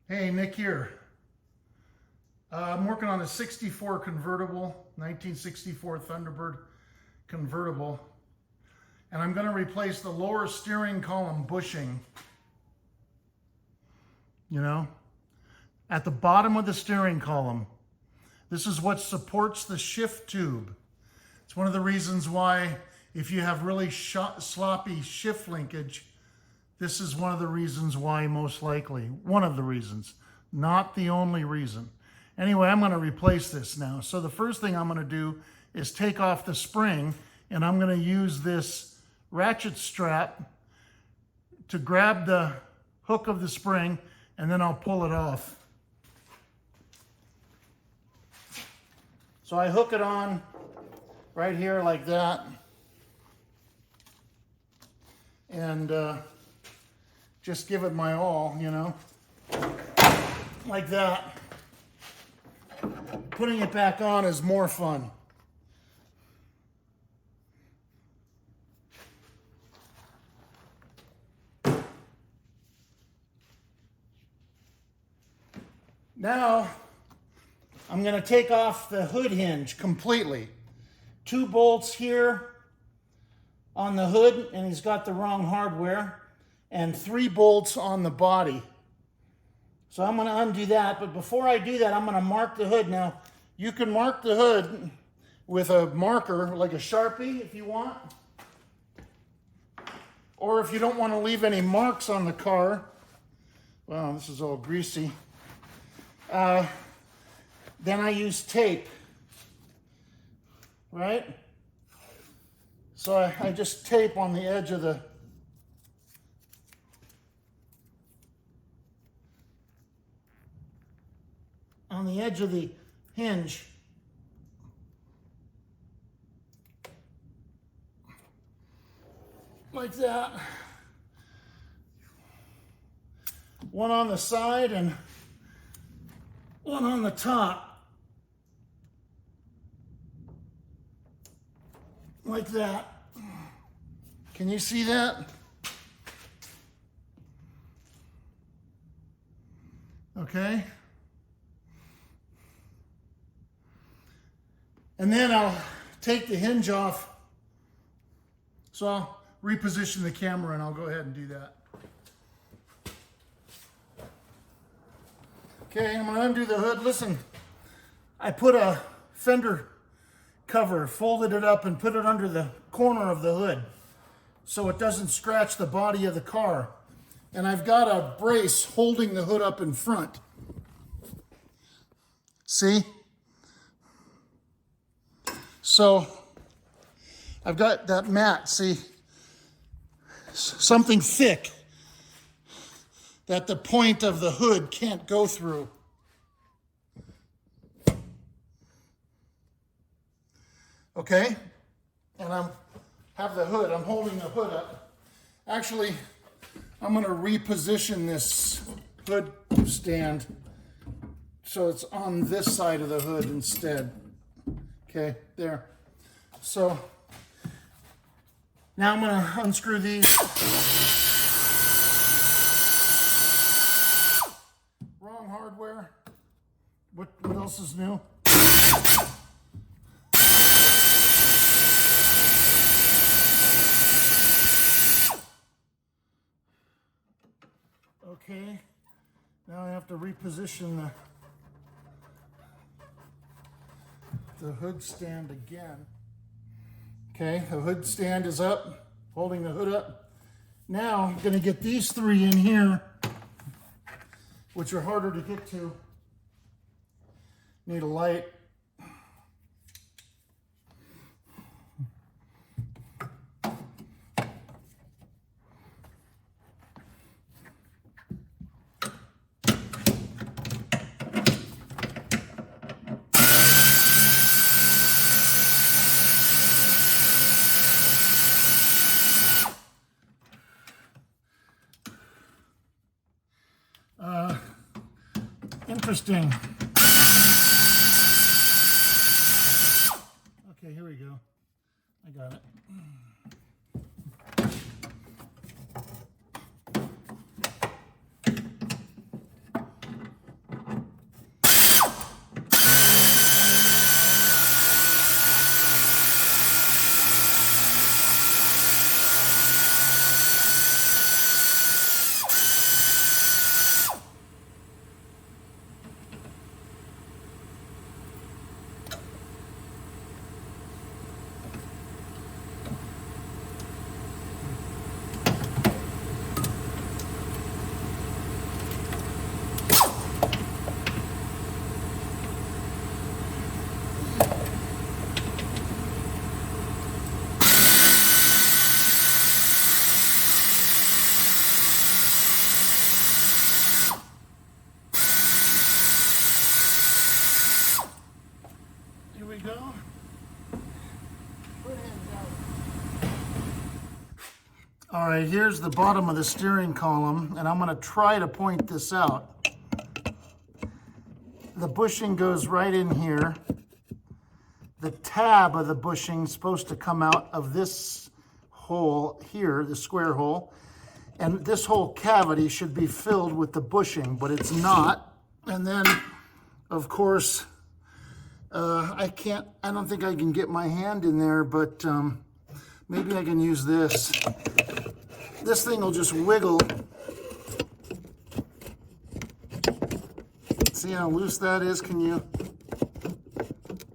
Hey, Nick here. I'm working on a 64 convertible, 1964 Thunderbird convertible, and I'm going to replace the lower steering column bushing, at the bottom of the steering column. This is what supports the shift tube. It's one of the reasons why if you have really sloppy shift linkage, this is one of the reasons why, most likely. One of the reasons, not the only reason. Anyway, I'm going to replace this now. So the first thing I'm going to do is take off the spring, and I'm going to use this ratchet strap to grab the hook of the spring, and then I'll pull it off. So I hook it on right here like that, and just give it my all, like that. Putting it back on is more fun. Now, I'm going to take off the hood hinge completely. 2 bolts here on the hood, and he's got the wrong hardware, and 3 bolts on the body. So I'm going to undo that, but before I do that, I'm going to mark the hood. Now, you can mark the hood with a marker, like a Sharpie if you want. Or if you don't want to leave any marks on the car, wow, this is all greasy, then I use tape, right? So I just tape on the edge of the hinge. Like that. One on the side and one on the top. Like that. Can you see that? Okay. And then I'll take the hinge off. So I'll reposition the camera and I'll go ahead and do that. Okay, I'm going to undo the hood. Listen, I put a fender cover, folded it up and put it under the corner of the hood so it doesn't scratch the body of the car. And I've got a brace holding the hood up in front. See? So I've got that mat, see? Something thick that the point of the hood can't go through. Okay? And I'm holding the hood up. Actually, I'm going to reposition this hood stand so it's on this side of the hood instead. Okay, there. So now I'm going to unscrew these. Wrong hardware. What else is new? Okay, now I have to reposition the hood stand again. Okay, the hood stand is up, holding the hood up. Now I'm going to get these 3 in here, which are harder to get to. Need a light. Interesting. Okay, here we go. I got it. All right, here's the bottom of the steering column, and I'm going to try to point this out. The bushing goes right in here. The tab of the bushing is supposed to come out of this hole here, the square hole. And this whole cavity should be filled with the bushing, but it's not. And then, of course, I don't think I can get my hand in there, but maybe I can use this. This thing will just wiggle. See how loose that is? Can you?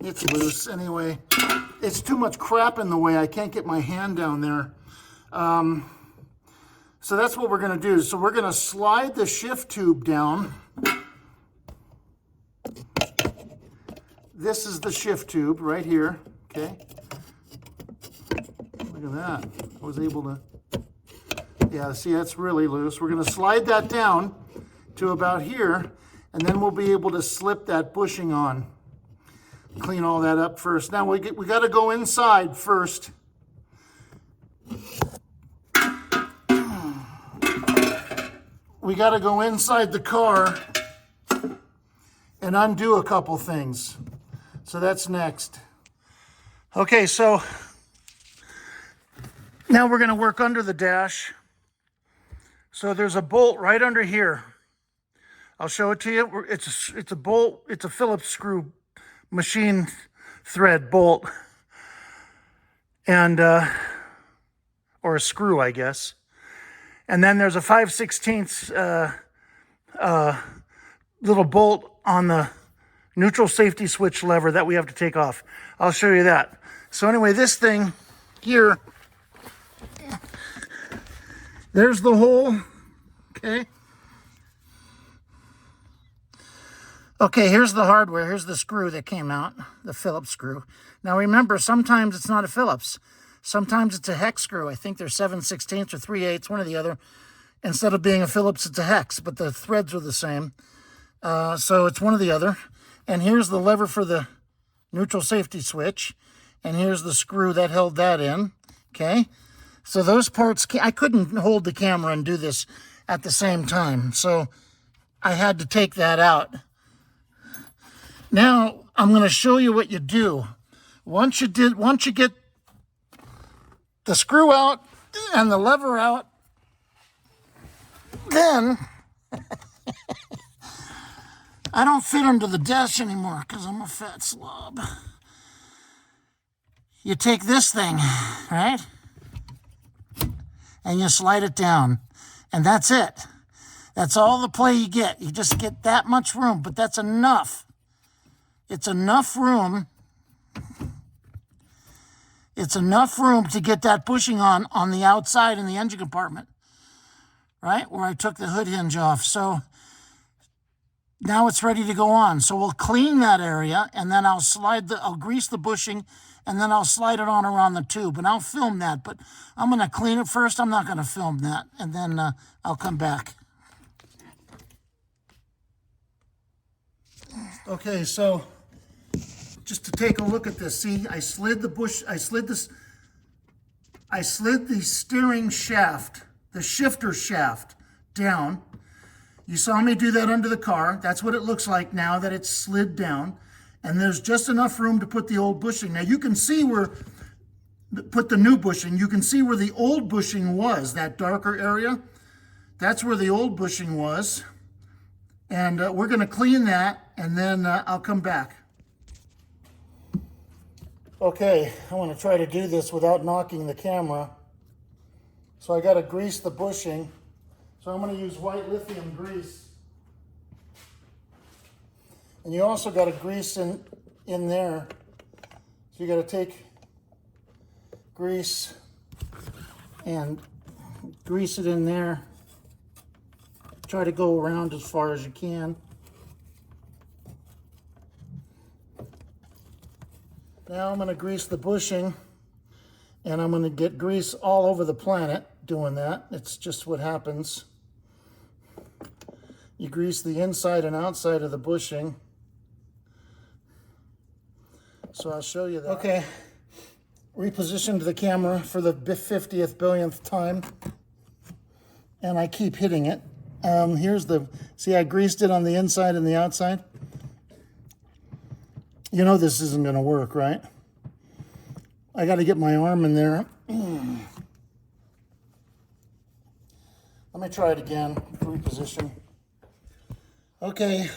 It's loose. Anyway, it's too much crap in the way. I can't get my hand down there. So that's what we're going to do. So we're going to slide the shift tube down. This is the shift tube right here. Okay. Look at that. I was able to... Yeah, see, that's really loose. We're going to slide that down to about here, and then we'll be able to slip that bushing on. Clean all that up first. Now we got to go inside first. We got to go inside the car and undo a couple things. So that's next. Okay, so now we're going to work under the dash. So there's a bolt right under here. I'll show it to you. It's a bolt. It's a Phillips screw machine thread bolt, and or a screw, I guess. And then there's a 5/16 little bolt on the neutral safety switch lever that we have to take off. I'll show you that. So anyway, this thing here, there's the hole, okay? Okay, here's the hardware. Here's the screw that came out, the Phillips screw. Now remember, sometimes it's not a Phillips. Sometimes it's a hex screw. I think they're 7/16 or 3/8, one or the other. Instead of being a Phillips, it's a hex, but the threads are the same. So it's one or the other. And here's the lever for the neutral safety switch. And here's the screw that held that in, okay? So those parts, I couldn't hold the camera and do this at the same time. So I had to take that out. Now I'm going to show you what you do. Once you get the screw out and the lever out, then I don't fit under the dash anymore because I'm a fat slob. You take this thing, right? And you slide it down. And that's it. That's all the play you get. You just get that much room, but that's enough. It's enough room. It's enough room to get that bushing on the outside in the engine compartment, right? Where I took the hood hinge off. So now it's ready to go on. So we'll clean that area, and then I'll grease the bushing, and then I'll slide it on around the tube, and I'll film that. But I'm going to clean it first. I'm not going to film that, and then I'll come back. Okay, so just to take a look at this, see, I slid the steering shaft, the shifter shaft down. You saw me do that under the car. That's what it looks like now that it's slid down. And there's just enough room to put the old bushing. Now you can see put the new bushing. You can see where the old bushing was, that darker area. That's where the old bushing was. And we're going to clean that, and then I'll come back. Okay, I want to try to do this without knocking the camera. So I got to grease the bushing. So I'm going to use white lithium grease. And you also got to grease in there. So you got to take grease and grease it in there. Try to go around as far as you can. Now I'm going to grease the bushing, and I'm going to get grease all over the planet doing that. It's just what happens. You grease the inside and outside of the bushing. So I'll show you that. Okay, repositioned the camera for the 50th billionth time, and I keep hitting it. Here's the, see, I greased it on the inside and the outside. You know this isn't going to work, right? I got to get my arm in there. Let me try it again, reposition. Okay,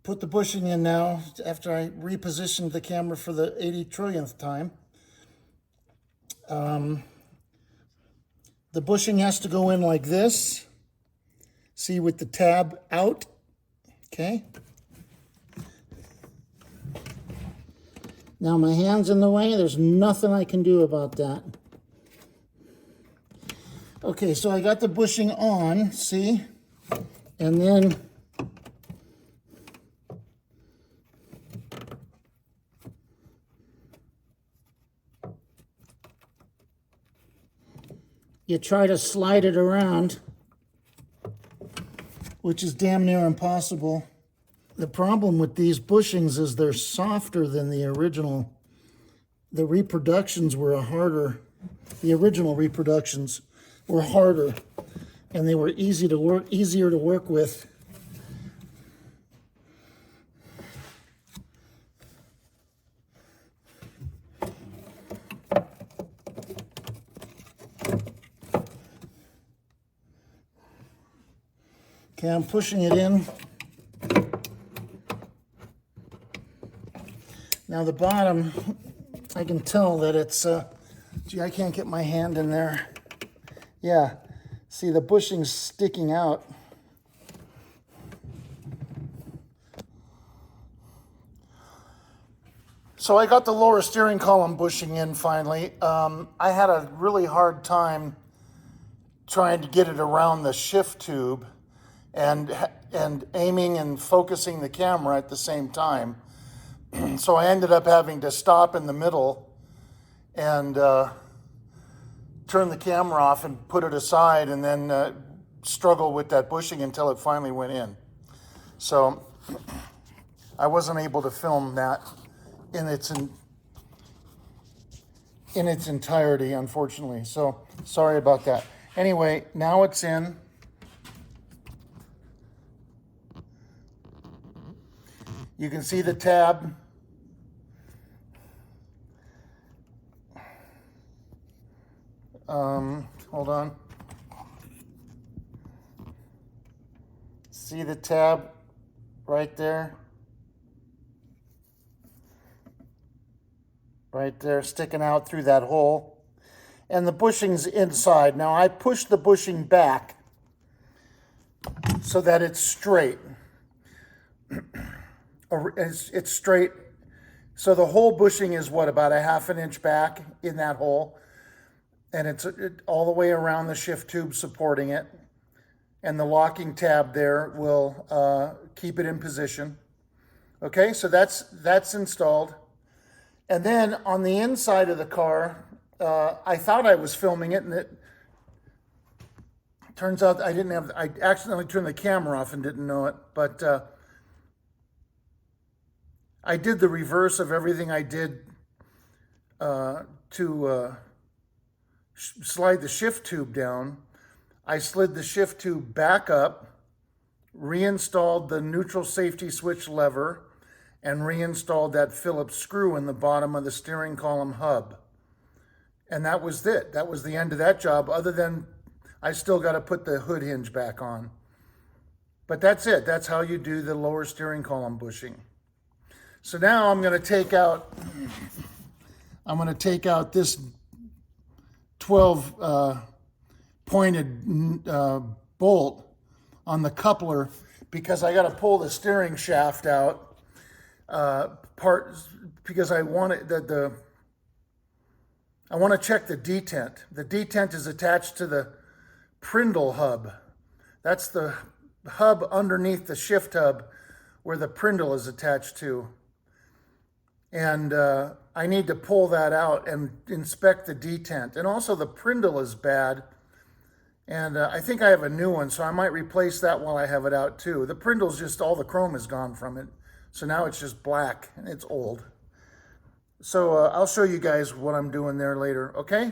put the bushing in now after I repositioned the camera for the 80 trillionth time. The bushing has to go in like this. See, with the tab out, okay? Now my hand's in the way, there's nothing I can do about that. Okay, so I got the bushing on, see? And then you try to slide it around, which is damn near impossible. The problem with these bushings is they're softer than the original. The reproductions were harder. The original reproductions were harder, and they were easier to work with. Okay, I'm pushing it in. Now the bottom, I can tell that it's, gee, I can't get my hand in there. Yeah, see the bushing's sticking out. So I got the lower steering column bushing in finally. I had a really hard time trying to get it around the shift tube and aiming and focusing the camera at the same time. So I ended up having to stop in the middle and turn the camera off and put it aside, and then struggle with that bushing until it finally went in. So I wasn't able to film that in its entirety, unfortunately. So sorry about that. Anyway, now it's in. You can see the tab. Hold on. See the tab right there? Right there, sticking out through that hole. And the bushing's inside. Now I push the bushing back so that it's straight. It's straight. So the whole bushing is what, about a ½ an inch back in that hole. And it's all the way around the shift tube supporting it. And the locking tab there will keep it in position. Okay, so that's installed. And then on the inside of the car, I thought I was filming it, and it turns out I didn't have, I accidentally turned the camera off and didn't know it, but I did the reverse of everything I did to slide the shift tube down. I slid the shift tube back up, reinstalled the neutral safety switch lever, and reinstalled that Phillips screw in the bottom of the steering column hub. And that was it. That was the end of that job, other than I still got to put the hood hinge back on. But that's it. That's how you do the lower steering column bushing. So now I'm going to take out this 12 pointed bolt on the coupler, because I got to pull the steering shaft out because I want it I want to check the detent. The detent is attached to the Prindle hub. That's the hub underneath the shift hub where the Prindle is attached to. And I need to pull that out and inspect the detent. And also the Prindle is bad. And I think I have a new one, so I might replace that while I have it out too. The Prindle's just, all the chrome is gone from it. So now it's just black and it's old. So I'll show you guys what I'm doing there later, okay?